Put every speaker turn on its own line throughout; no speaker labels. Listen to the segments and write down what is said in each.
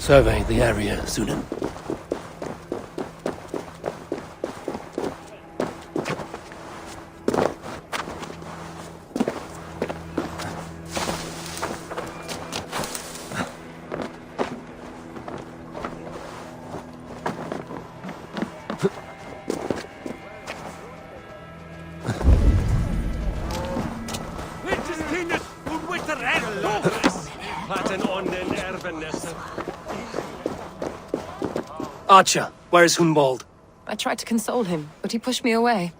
Survey the area, Sunan. Archer, where is Hunwald?
I tried to console him, but he pushed me away.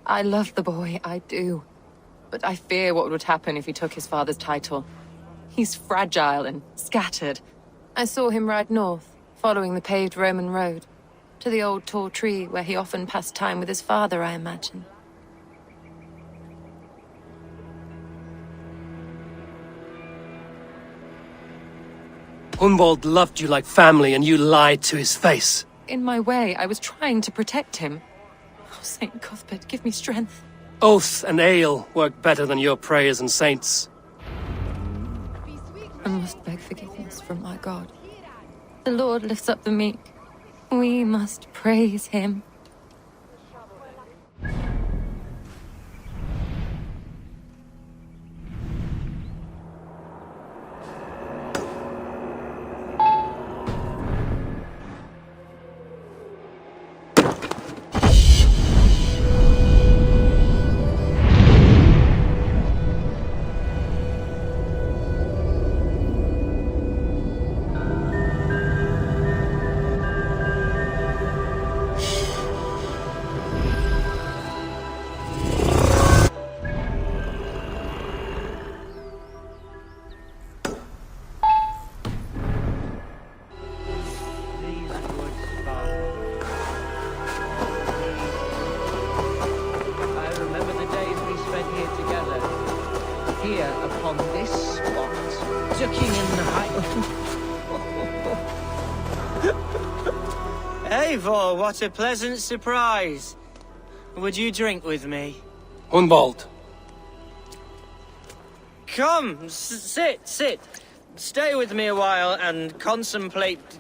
I love the boy, I do. But I fear what would happen if he took his father's title. He's fragile and scattered. I saw him ride north, following the paved Roman road. To the old tall tree where he often passed time with his father, I imagine.
Hunwald loved you like family and you lied to his face.
In my way, I was trying to protect him. Oh, Saint Cuthbert, give me strength.
Oath and ale work better than your prayers and saints.
I must beg forgiveness from my God. The Lord lifts up the meek. We must praise him.
Eivor, what a pleasant surprise. Would you drink with me?
Hunwald.
Come, sit. Stay with me a while and contemplate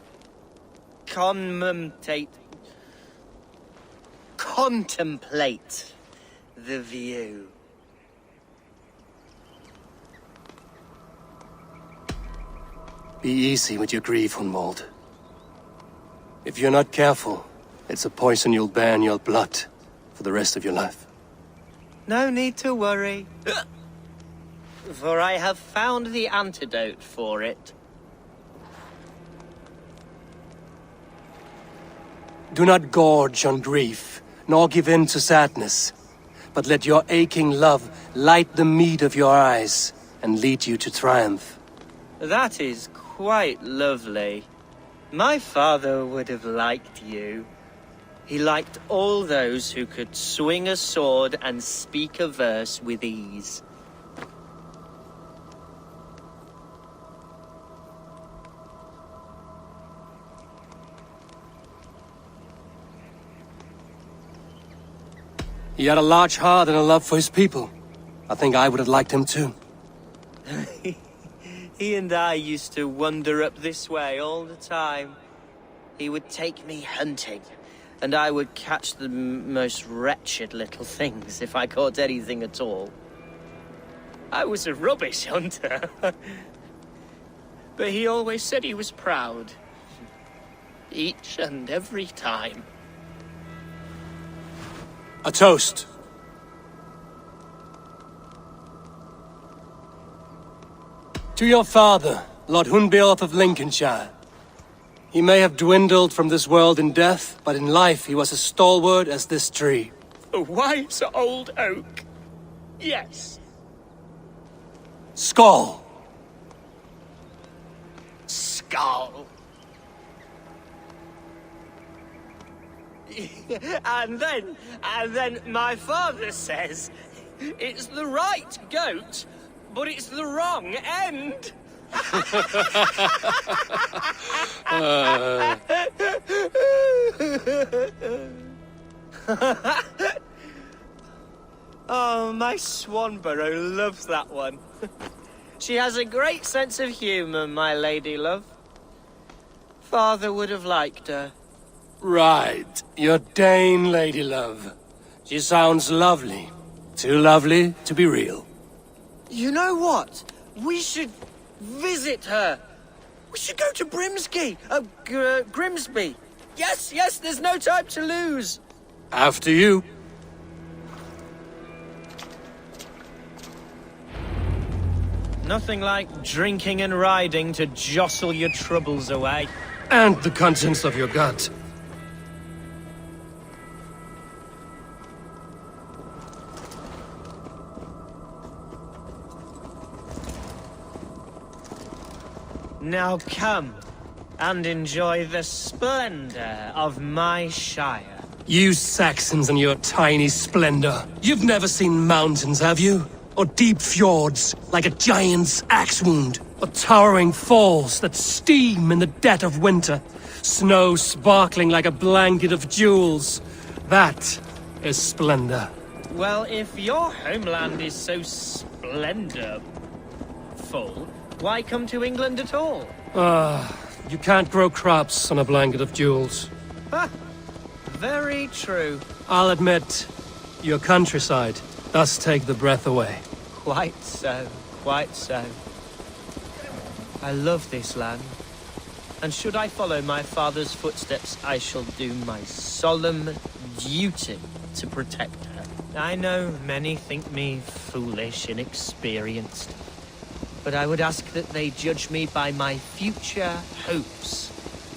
the view.
Be easy with your grief, Hunwald. If you're not careful, it's a poison you'll bear in your blood for the rest of your life.
No need to worry. For I have found the antidote for it.
Do not gorge on grief, nor give in to sadness, but let your aching love light the mead of your eyes and lead you to triumph.
That is quite lovely. My father would have liked you. He liked all those who could swing a sword and speak a verse with ease.
He had a large heart and a love for his people. I think I would have liked him too.
He and I used to wander up this way all the time. He would take me hunting, and I would catch the most wretched little things if I caught anything at all. I was a rubbish hunter. But he always said he was proud. Each and every time.
A toast. To your father, Lord Hunbeorth of Lincolnshire. He may have dwindled from this world in death, but in life he was as stalwart as this tree.
A wise old oak. Yes.
Skull.
Skull. And then my father says, it's the right goat, but it's the wrong end. Oh, my Swanborough loves that one. She has a great sense of humor, my lady love. father would have liked her.
Right. Your Dane lady love. She sounds lovely. Too lovely to be real.
You know what? We should visit her. We should go to Grimsby. Yes, there's no time to lose.
After you.
Nothing like drinking and riding to jostle your troubles away.
And the contents of your gut.
Now come and enjoy the splendor of my shire.
You Saxons and your tiny splendor. You've never seen mountains, have you? Or deep fjords, like a giant's axe wound? Or towering falls that steam in the dead of winter? Snow sparkling like a blanket of jewels? That is splendor.
Well, if your homeland is so splendorful, why come to England at all?
You can't grow crops on a blanket of jewels.
Ha! Very true.
I'll admit, your countryside does take the breath away.
Quite so, quite so. I love this land. And should I follow my father's footsteps, I shall do my solemn duty to protect her. I know many think me foolish, inexperienced. But I would ask that they judge me by my future hopes,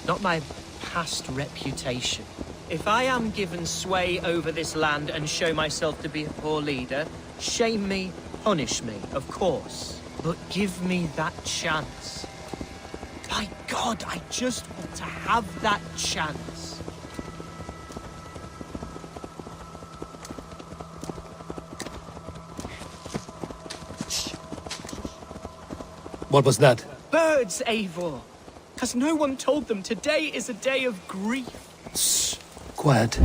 not my past reputation. If I am given sway over this land and show myself to be a poor leader, shame me, punish me, of course. But give me that chance. By God, I just want to have that chance.
What was that?
Birds, Eivor! Has no one told them today is a day of grief?
Shh. Quiet.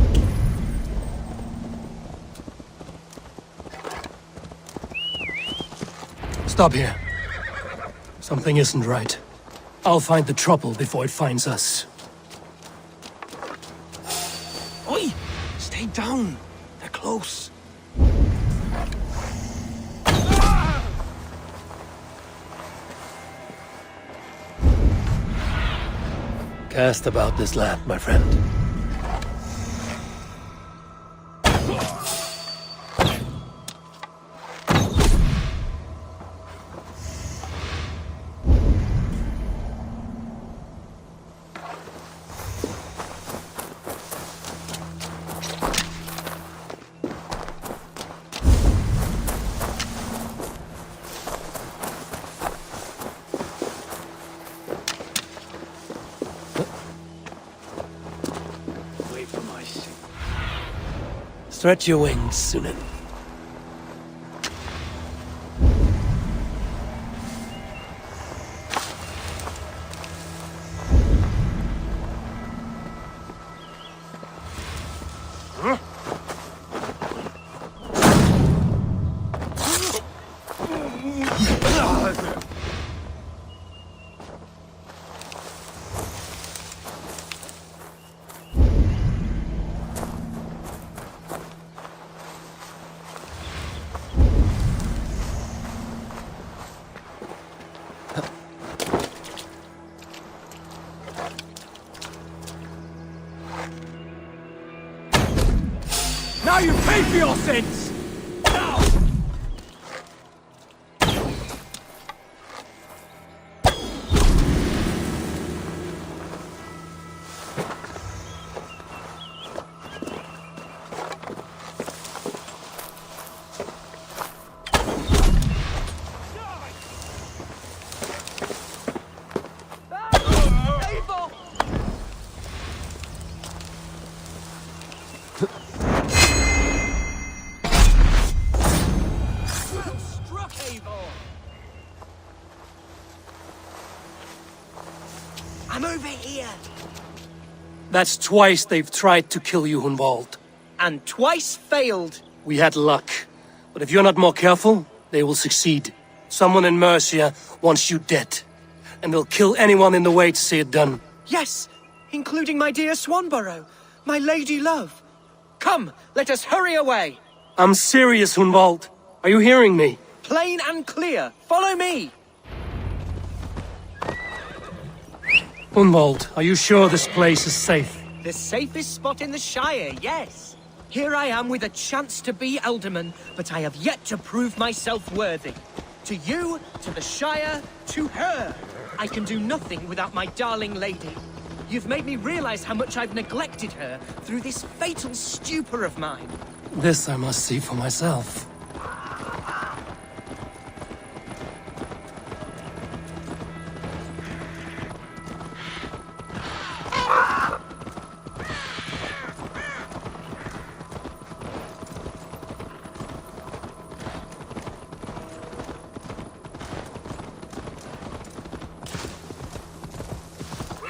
Stop here. Something isn't right. I'll find the trouble before it finds us.
Oi! Stay down. They're close.
Cast about this land, my friend. Stretch your wings, Sunan.
Now you pay for your sins! Now! I'm over here.
That's twice they've tried to kill you, Hunwald.
And twice failed.
We had luck. But if you're not more careful, they will succeed. Someone in Mercia wants you dead. And they'll kill anyone in the way to see it done.
Yes, including my dear Swanborough, my lady love. Come, let us hurry away.
I'm serious, Hunwald. Are you hearing me?
Plain and clear. Follow me.
Hunwald, are you sure this place is safe?
The safest spot in the Shire, yes. Here I am with a chance to be Alderman, but I have yet to prove myself worthy. To you, to the Shire, to her. I can do nothing without my darling lady. You've made me realize how much I've neglected her through this fatal stupor of mine.
This I must see for myself.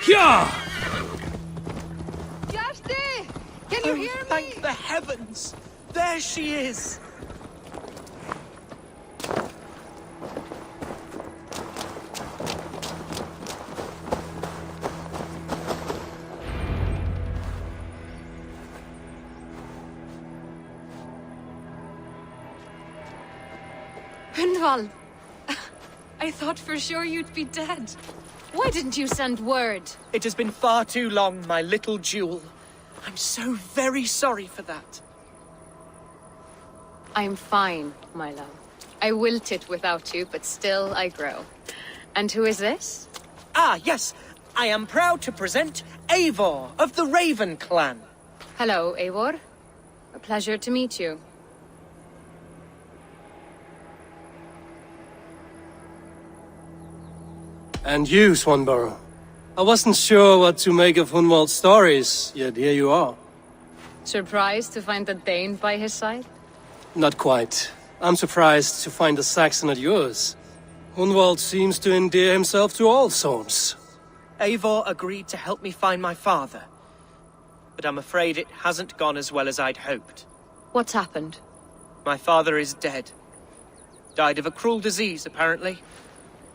Yeah!
Can you hear me?
Thank the heavens! There she is!
Hunwald! I thought for sure you'd be dead. Why didn't you send word?
It has been far too long, my little jewel. I'm so very sorry for that.
I'm fine, my love. I wilted without you, but still I grow. And who is this?
Ah, yes. I am proud to present Eivor of the Raven clan.
Hello, Eivor. A pleasure to meet you.
And you, Swanborough. I wasn't sure what to make of Hunwald's stories, yet here you are.
Surprised to find a Dane by his side?
Not quite. I'm surprised to find a Saxon at yours. Hunwald seems to endear himself to all sorts.
Eivor agreed to help me find my father. But I'm afraid it hasn't gone as well as I'd hoped.
What's happened?
My father is dead. Died of a cruel disease, apparently.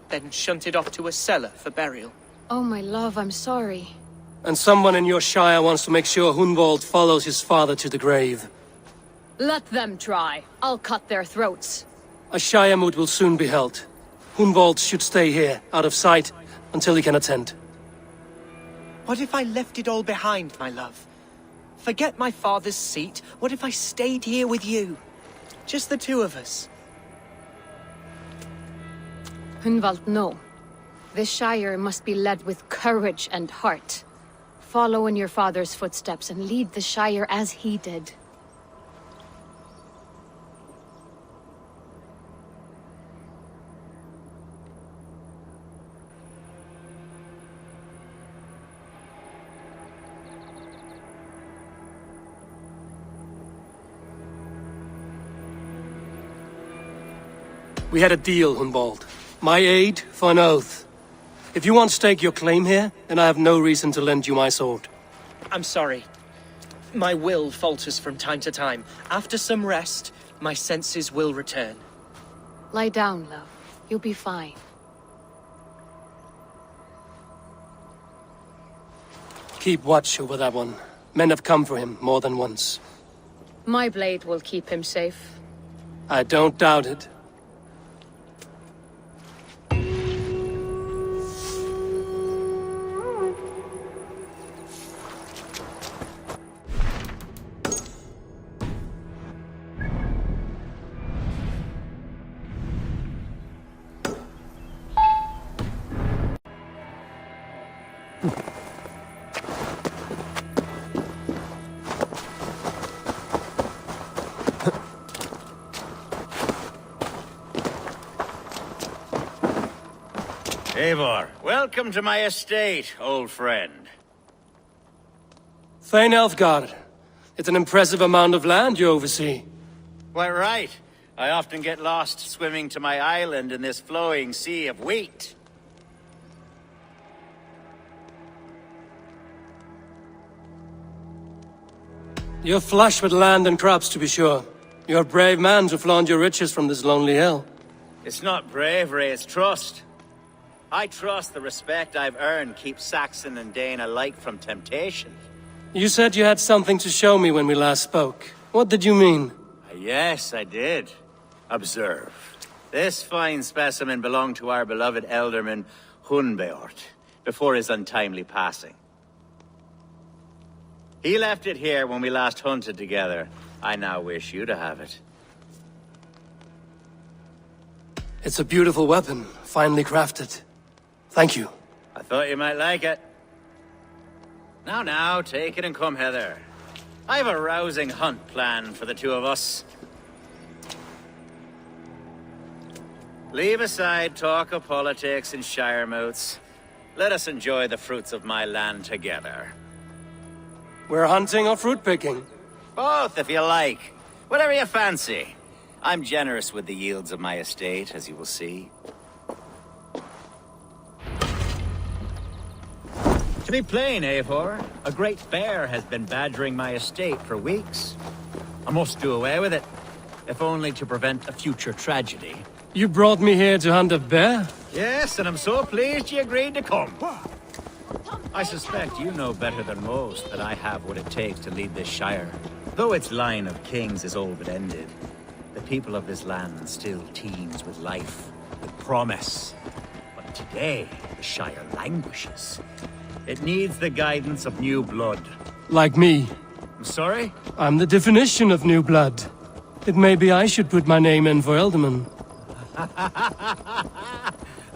Then shunted off to a cellar for burial.
Oh, my love, I'm sorry.
And someone in your shire wants to make sure Hunwald follows his father to the grave.
Let them try. I'll cut their throats.
A shire moot will soon be held. Hunwald should stay here, out of sight, until he can attend.
What if I left it all behind, my love? Forget my father's seat. What if I stayed here with you? Just the two of us.
Hunwald, no. This Shire must be led with courage and heart. Follow in your father's footsteps and lead the Shire as he did.
We had a deal, Hunwald. My aid for an oath. If you want to stake your claim here, then I have no reason to lend you my sword.
I'm sorry. My will falters from time to time. After some rest, my senses will return.
Lie down, love. You'll be fine.
Keep watch over that one. Men have come for him more than once.
My blade will keep him safe.
I don't doubt it.
Eivor, welcome to my estate, old friend.
AELFGHAR. It's an impressive amount of land you oversee.
Quite right. I often get lost swimming to my island in this flowing sea of wheat.
You're flush with land and crops, to be sure. You're a brave man to flaunt your riches from this lonely hill.
It's not bravery, it's trust. I trust the respect I've earned keeps Saxon and Dane alike from temptation.
You said you had something to show me when we last spoke. What did you mean?
Yes, I did. Observe. This fine specimen belonged to our beloved elderman, Hunbeort, before his untimely passing. He left it here when we last hunted together. I now wish you to have it.
It's a beautiful weapon, finely crafted. Thank you.
I thought you might like it. Now, take it and come hither. I have a rousing hunt planned for the two of us. Leave aside talk of politics and shire moots. Let us enjoy the fruits of my land together.
We're hunting or fruit picking?
Both, if you like. Whatever you fancy. I'm generous with the yields of my estate, as you will see. To be plain, Eivor, a great bear has been badgering my estate for weeks. I must do away with it, if only to prevent a future tragedy.
You brought me here to hunt a bear?
Yes, and I'm so pleased you agreed to come. I suspect you know better than most that I have what it takes to lead this shire. Though its line of kings is all but ended, the people of this land still teems with life, with promise. But today, the shire languishes. It needs the guidance of new blood.
Like me.
I'm sorry?
I'm the definition of new blood. It may be I should put my name in for Elderman.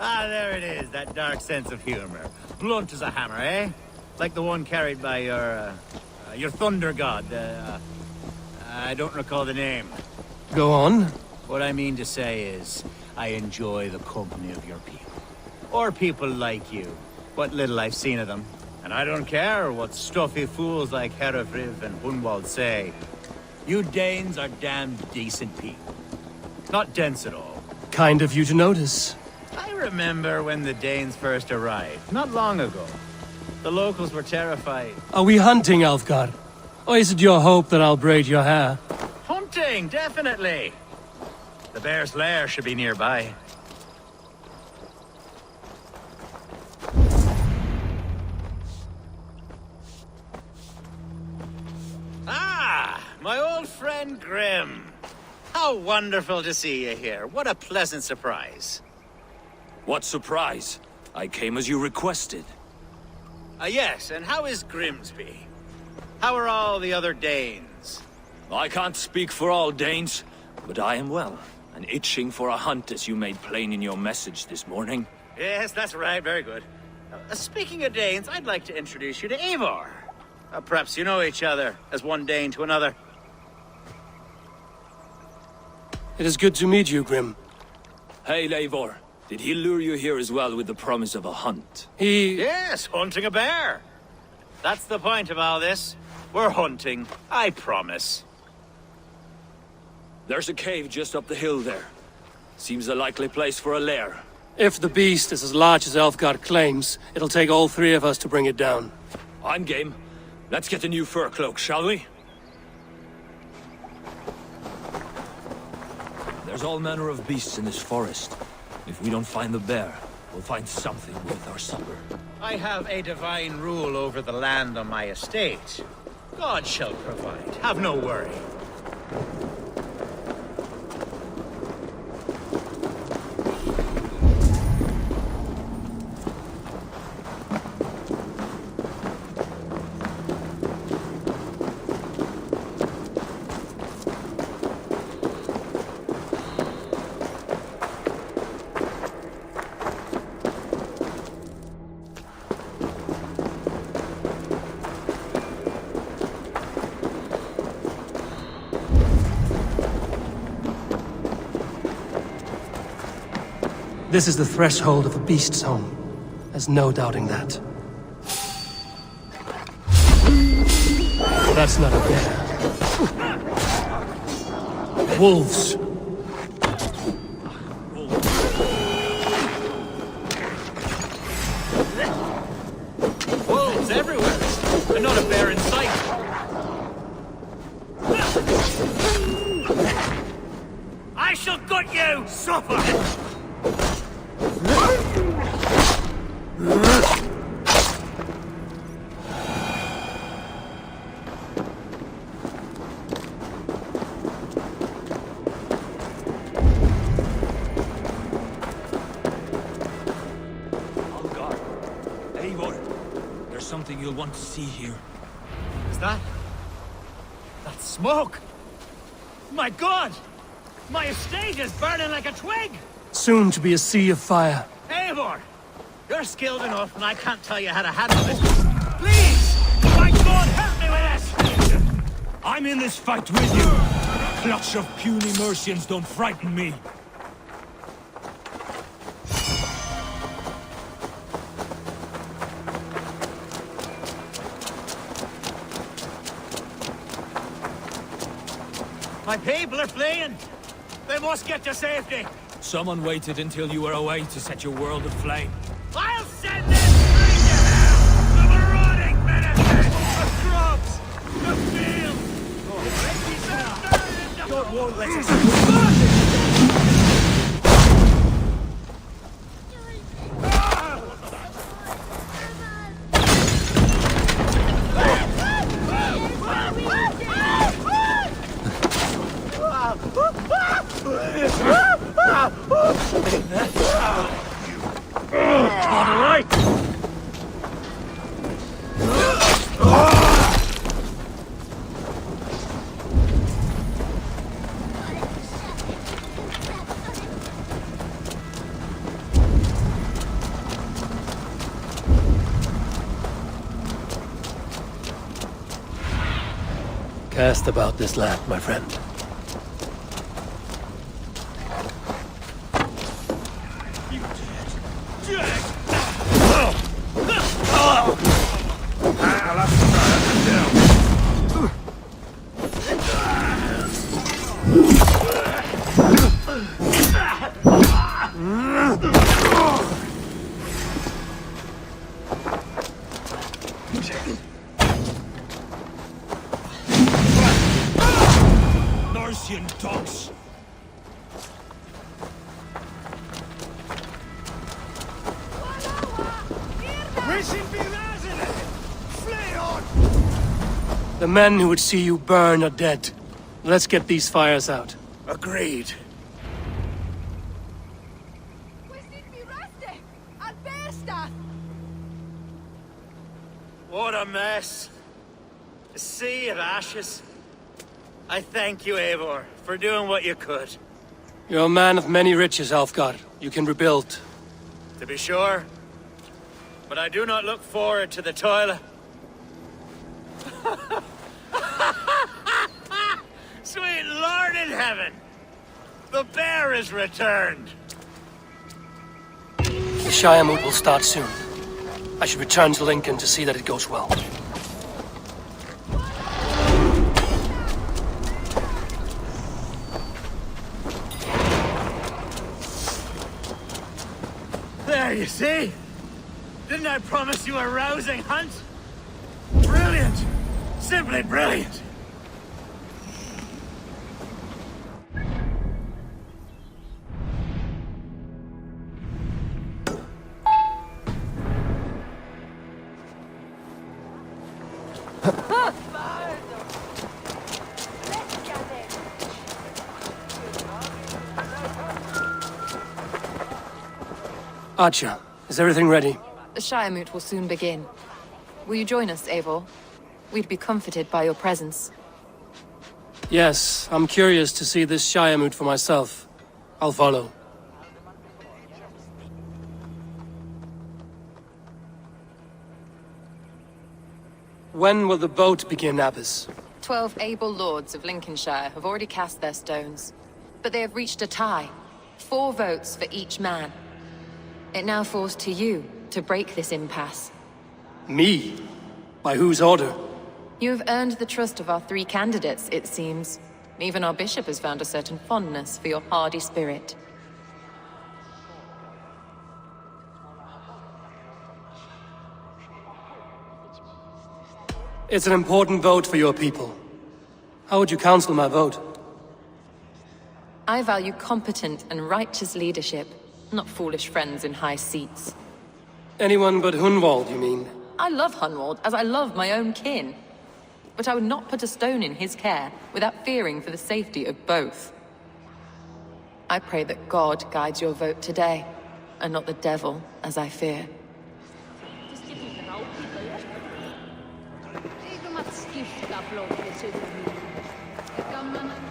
Ah, there it is, that dark sense of humor. Blunt as a hammer, eh? Like the one carried by your thunder god. I don't recall the name.
Go on.
What I mean to say is, I enjoy the company of your people. Or people like you. What little I've seen of them. And I don't care what stuffy fools like Herefriv and Hunwald say. You Danes are damn decent people. Not dense at all.
Kind of you to notice.
I remember when the Danes first arrived, not long ago. The locals were terrified.
Are we hunting, AELFGHAR? Or is it your hope that I'll braid your hair?
Hunting, definitely! The bear's lair should be nearby. Ah, my old friend Grim. How wonderful to see you here. What a pleasant surprise.
What surprise? I came as you requested.
Yes, and how is Grimsby? How are all the other Danes?
I can't speak for all Danes, but I am well, and itching for a hunt as you made plain in your message this morning.
Yes, that's right. Very good. Speaking of Danes, I'd like to introduce you to Eivor. Perhaps you know each other, as one Dane to another.
It is good to meet you, Grim.
Hey, Eivor. Did he lure you here as well with the promise of a hunt?
Yes, hunting a bear. That's the point of all this. We're hunting, I promise.
There's a cave just up the hill there. Seems a likely place for a lair.
If the beast is as large as AELFGHAR claims, it'll take all three of us to bring it down.
I'm game. Let's get a new fur cloak, shall we? There's all manner of beasts in this forest. If we don't find the bear, we'll find something worth our supper.
I have a divine rule over the land on my estate. God shall provide. Have no worry.
This is the threshold of a beast's home. There's no doubting that. That's not a bear. Wolves.
Wolves everywhere, and not a bear in sight. I shall gut you, supper!
something you'll want to see here.
Is that... that's smoke? My God! My estate is burning like a twig!
Soon to be a sea of fire.
Eivor! You're skilled enough, and I can't tell you how to handle this. Please! My God, help me with this!
I'm in this fight with you! A clutch of puny Mercians don't frighten me.
My people are fleeing! They must get to safety!
Someone waited until you were away to set your world aflame.
I'll send this straight to hell! The marauding menaces! The crops! The fields! God won't let us...
Cast about this land, my friend.
Mercian dogs!
The men who would see you burn are dead. Let's get these fires out.
Agreed. What a mess. A sea of ashes. I thank you, Eivor, for doing what you could.
You're a man of many riches, AELFGHAR. You can rebuild.
To be sure. But I do not look forward to the toil. Sweet Lord in heaven! The bear is returned!
The Shire moot will start soon. I should return to Lincoln to see that it goes well.
There, you see? Didn't I promise you a rousing hunt? Brilliant! Simply brilliant!
Archer, is everything ready?
The Shire moot will soon begin. Will you join us, Eivor? We'd be comforted by your presence.
Yes, I'm curious to see this Shire moot for myself. I'll follow. When will the boat begin, Abbess?
12 able lords of Lincolnshire have already cast their stones, but they have reached a tie. 4 votes for each man. It now falls to you to break this impasse.
Me? By whose order?
You have earned the trust of our 3 candidates, it seems. Even our bishop has found a certain fondness for your hardy spirit.
It's an important vote for your people. How would you counsel my vote?
I value competent and righteous leadership, not foolish friends in high seats.
Anyone but Hunwald, you mean?
I love Hunwald as I love my own kin. But I would not put a stone in his care without fearing for the safety of both. I pray that God guides your vote today, and not the devil, as I fear.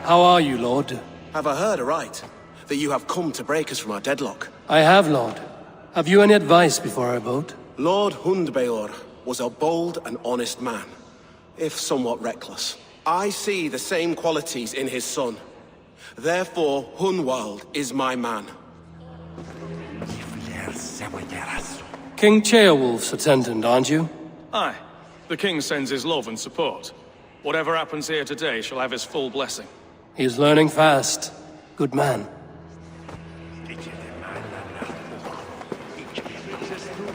How are you, Lord?
Have I heard aright? That you have come to break us from our deadlock?
I have, Lord. Have you any advice before I vote?
Lord Hundbeor was a bold and honest man, if somewhat reckless. I see the same qualities in his son. Therefore, Hunwald is my man.
King Ceolwulf's attendant, aren't you?
Aye. The king sends his love and support. Whatever happens here today shall have his full blessing.
He's learning fast. Good man.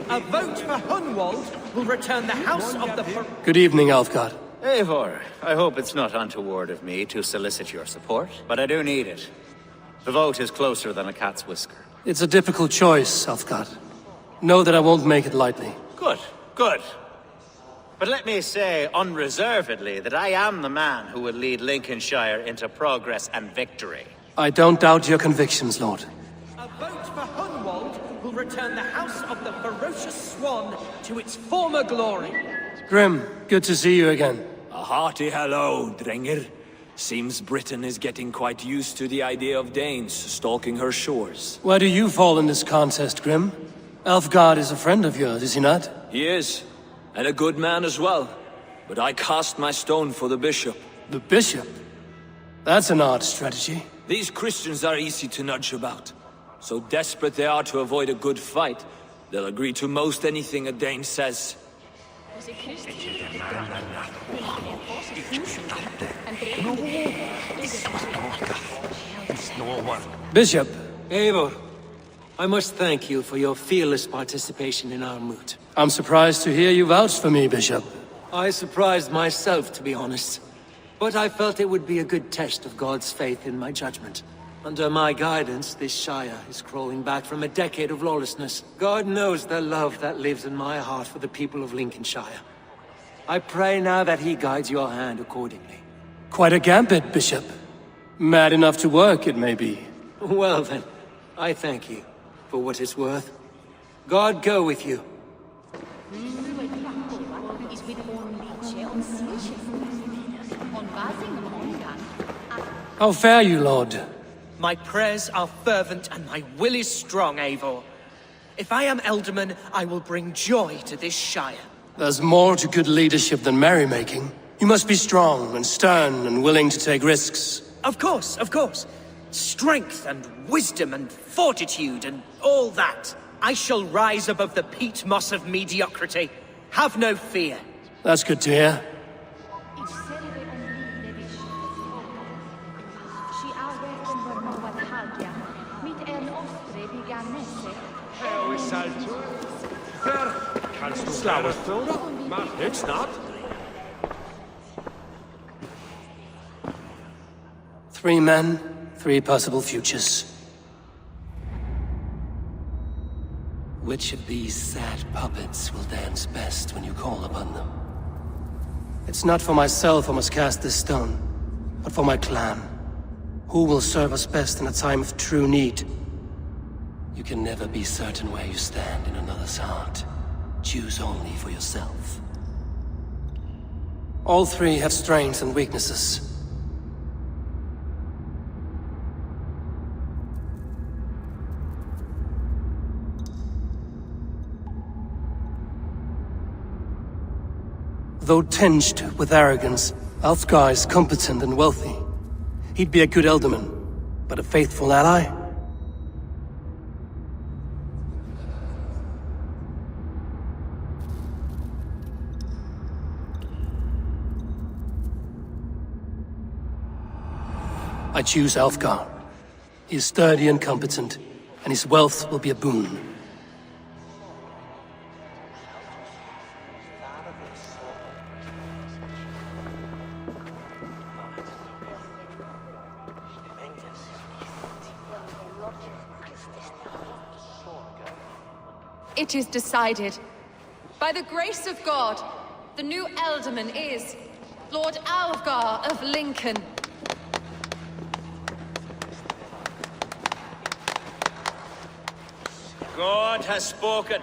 A vote for Hunwald will return the house of the...
Good evening, Alfgard.
Eivor, I hope it's not untoward of me to solicit your support, but I do need it. The vote is closer than a cat's whisker.
It's a difficult choice, Alfgard. Know that I won't make it lightly.
Good, good. But let me say unreservedly that I am the man who will lead Lincolnshire into progress and victory.
I don't doubt your convictions, Lord.
A vote for Hunwald will return the house of the ferocious swan to its former glory.
Grim, good to see you again.
A hearty hello, Drenger. Seems Britain is getting quite used to the idea of Danes stalking her shores.
Where do you fall in this contest, Grim? Elfgard is a friend of yours, is he not?
He is, and a good man as well. But I cast my stone for the bishop.
The bishop? That's an odd strategy.
These Christians are easy to nudge about. So desperate they are to avoid a good fight, they'll agree to most anything a Dane says.
Bishop,
Eivor, I must thank you for your fearless participation in our moot.
I'm surprised to hear you vouch for me, Bishop.
I surprised myself, to be honest. But I felt it would be a good test of God's faith in my judgment. Under my guidance, this Shire is crawling back from a decade of lawlessness. God knows the love that lives in my heart for the people of Lincolnshire. I pray now that he guides your hand accordingly.
Quite a gambit, Bishop. Mad enough to work, it may be.
Well then, I thank you for what it's worth. God go with you.
How fare you, Lord?
My prayers are fervent and my will is strong, Eivor. If I am Elderman, I will bring joy to this Shire.
There's more to good leadership than merrymaking. You must be strong and stern and willing to take risks.
Of course, of course. Strength and wisdom and fortitude and all that. I shall rise above the peat moss of mediocrity. Have no fear.
That's good to hear.
It's not.
3 men, 3 possible futures. Which of these sad puppets will dance best when you call upon them? It's not for myself I must cast this stone, but for my clan. Who will serve us best in a time of true need? You can never be certain where you stand in another's heart. Choose only for yourself. All 3 have strengths and weaknesses. Though tinged with arrogance, Alfgar is competent and wealthy. He'd be a good Elderman, but a faithful ally? I choose Alfgar. He is sturdy and competent, and his wealth will be a boon.
It is decided. By the grace of God, the new Elderman is Lord Alfgar of Lincoln.
God has spoken,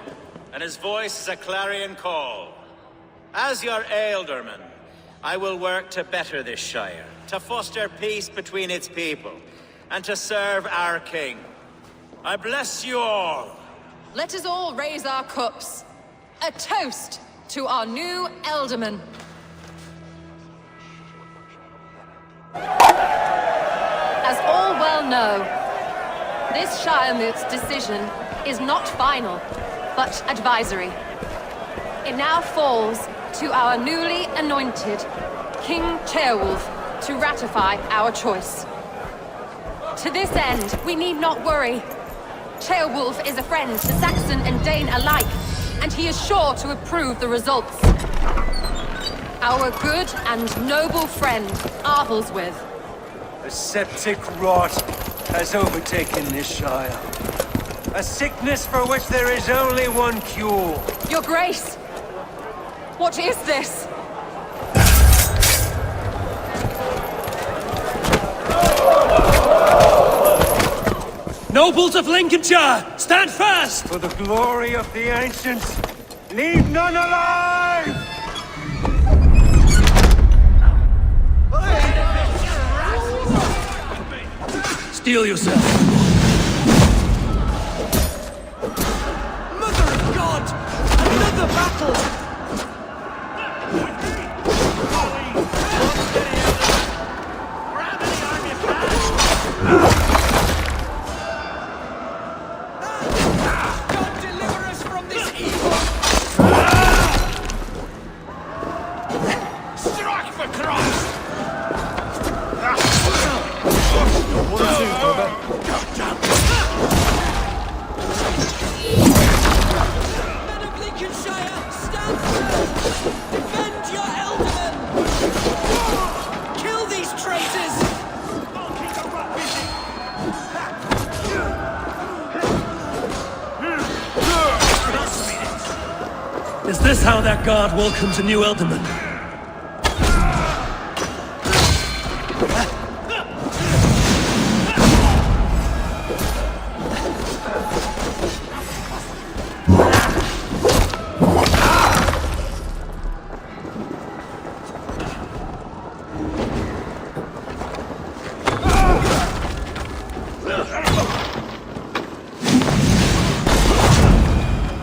and his voice is a clarion call. As your Ealdorman, I will work to better this Shire, to foster peace between its people, and to serve our king. I bless you all.
Let us all raise our cups. A toast to our new Elderman. As all well know, this Shiremoot's decision is not final, but advisory. It now falls to our newly anointed King Ceolwulf to ratify our choice. To this end, we need not worry. Ceolwulf is a friend to Saxon and Dane alike, and he is sure to approve the results. Our good and noble friend, Arthelswith.
A septic rot has overtaken this Shire. A sickness for which there is only one cure.
Your Grace! What is this?
Nobles of Lincolnshire, stand fast!
For the glory of the ancients, leave none alive!
Steel yourself.
Mother of God! Another battle! God deliver us from this evil! Strike for Christ! Men of Lincolnshire, stand firm! Defend your Elderman! Kill these traitors!
Is this how that guard welcomes a new Elderman?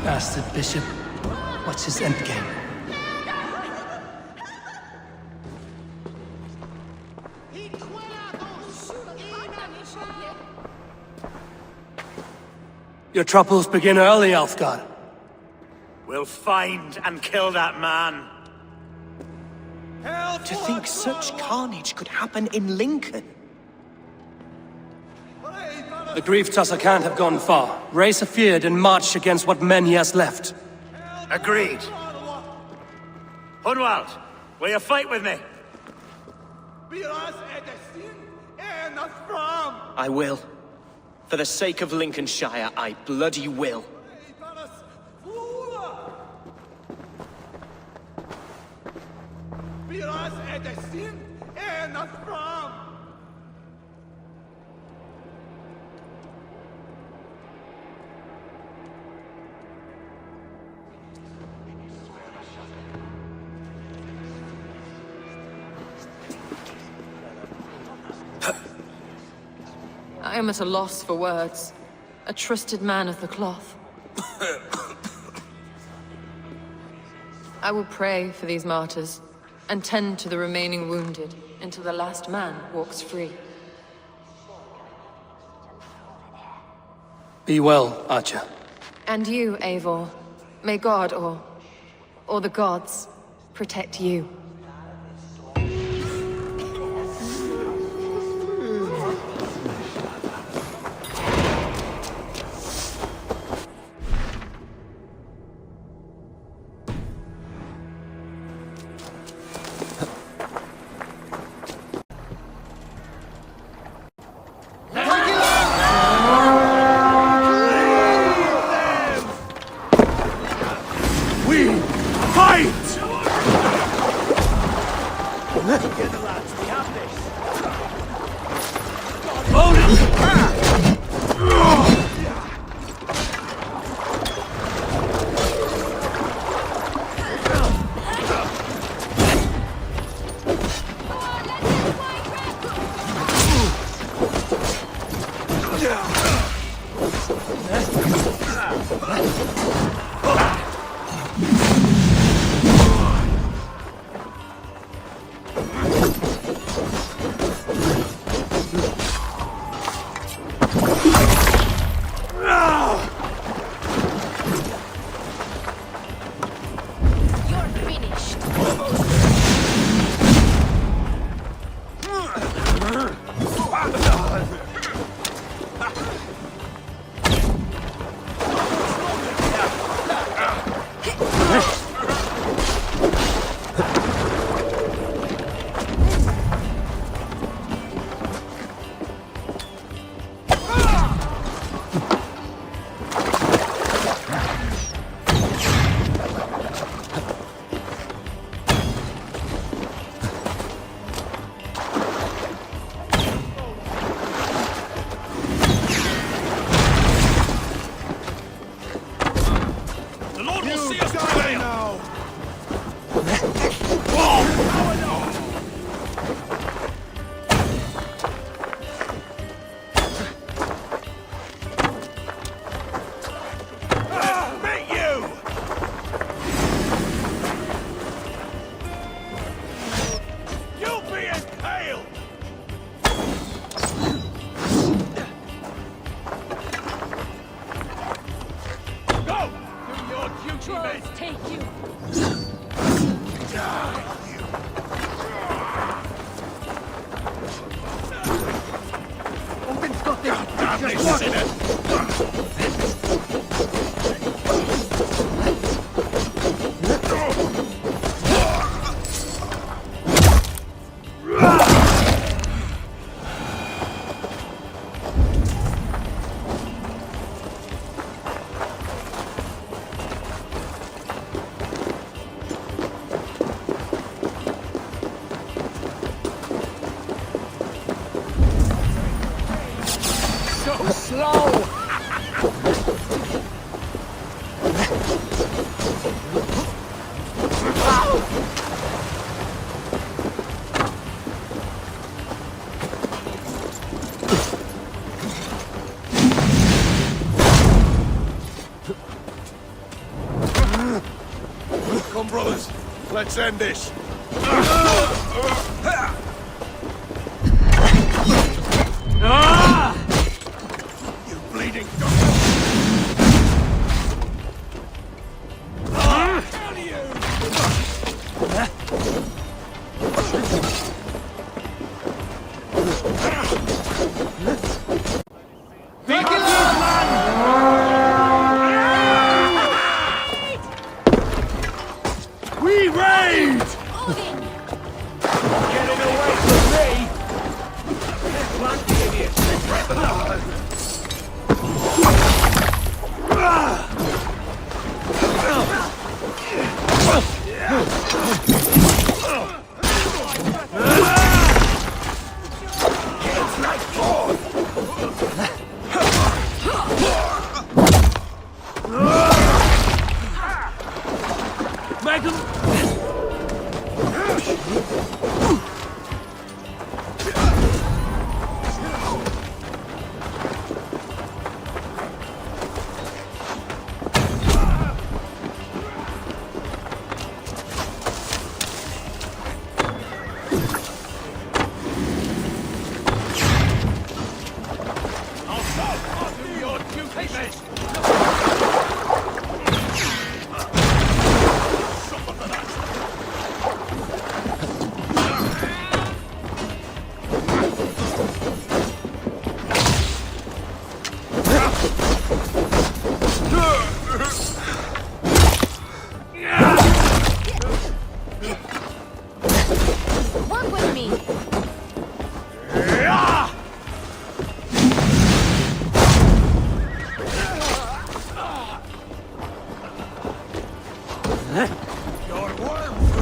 Bastard bishop. What's his endgame? Your troubles begin early, AELFGHAR.
We'll find and kill that man.
To think such carnage could happen in Lincoln.
The grief tusser can't have gone far. Raise a feared and march against what men he has left.
Agreed. Hunwald, will you fight with me?
I will. For the sake of Lincolnshire, I bloody will.
I am at a loss for words. A trusted man of the cloth. I will pray for these martyrs, and tend to the remaining wounded, until the last man walks free.
Be well, Archer.
And you, Eivor. May God, or the gods, protect you.
Come, brothers. Let's end this. You bleeding Your worm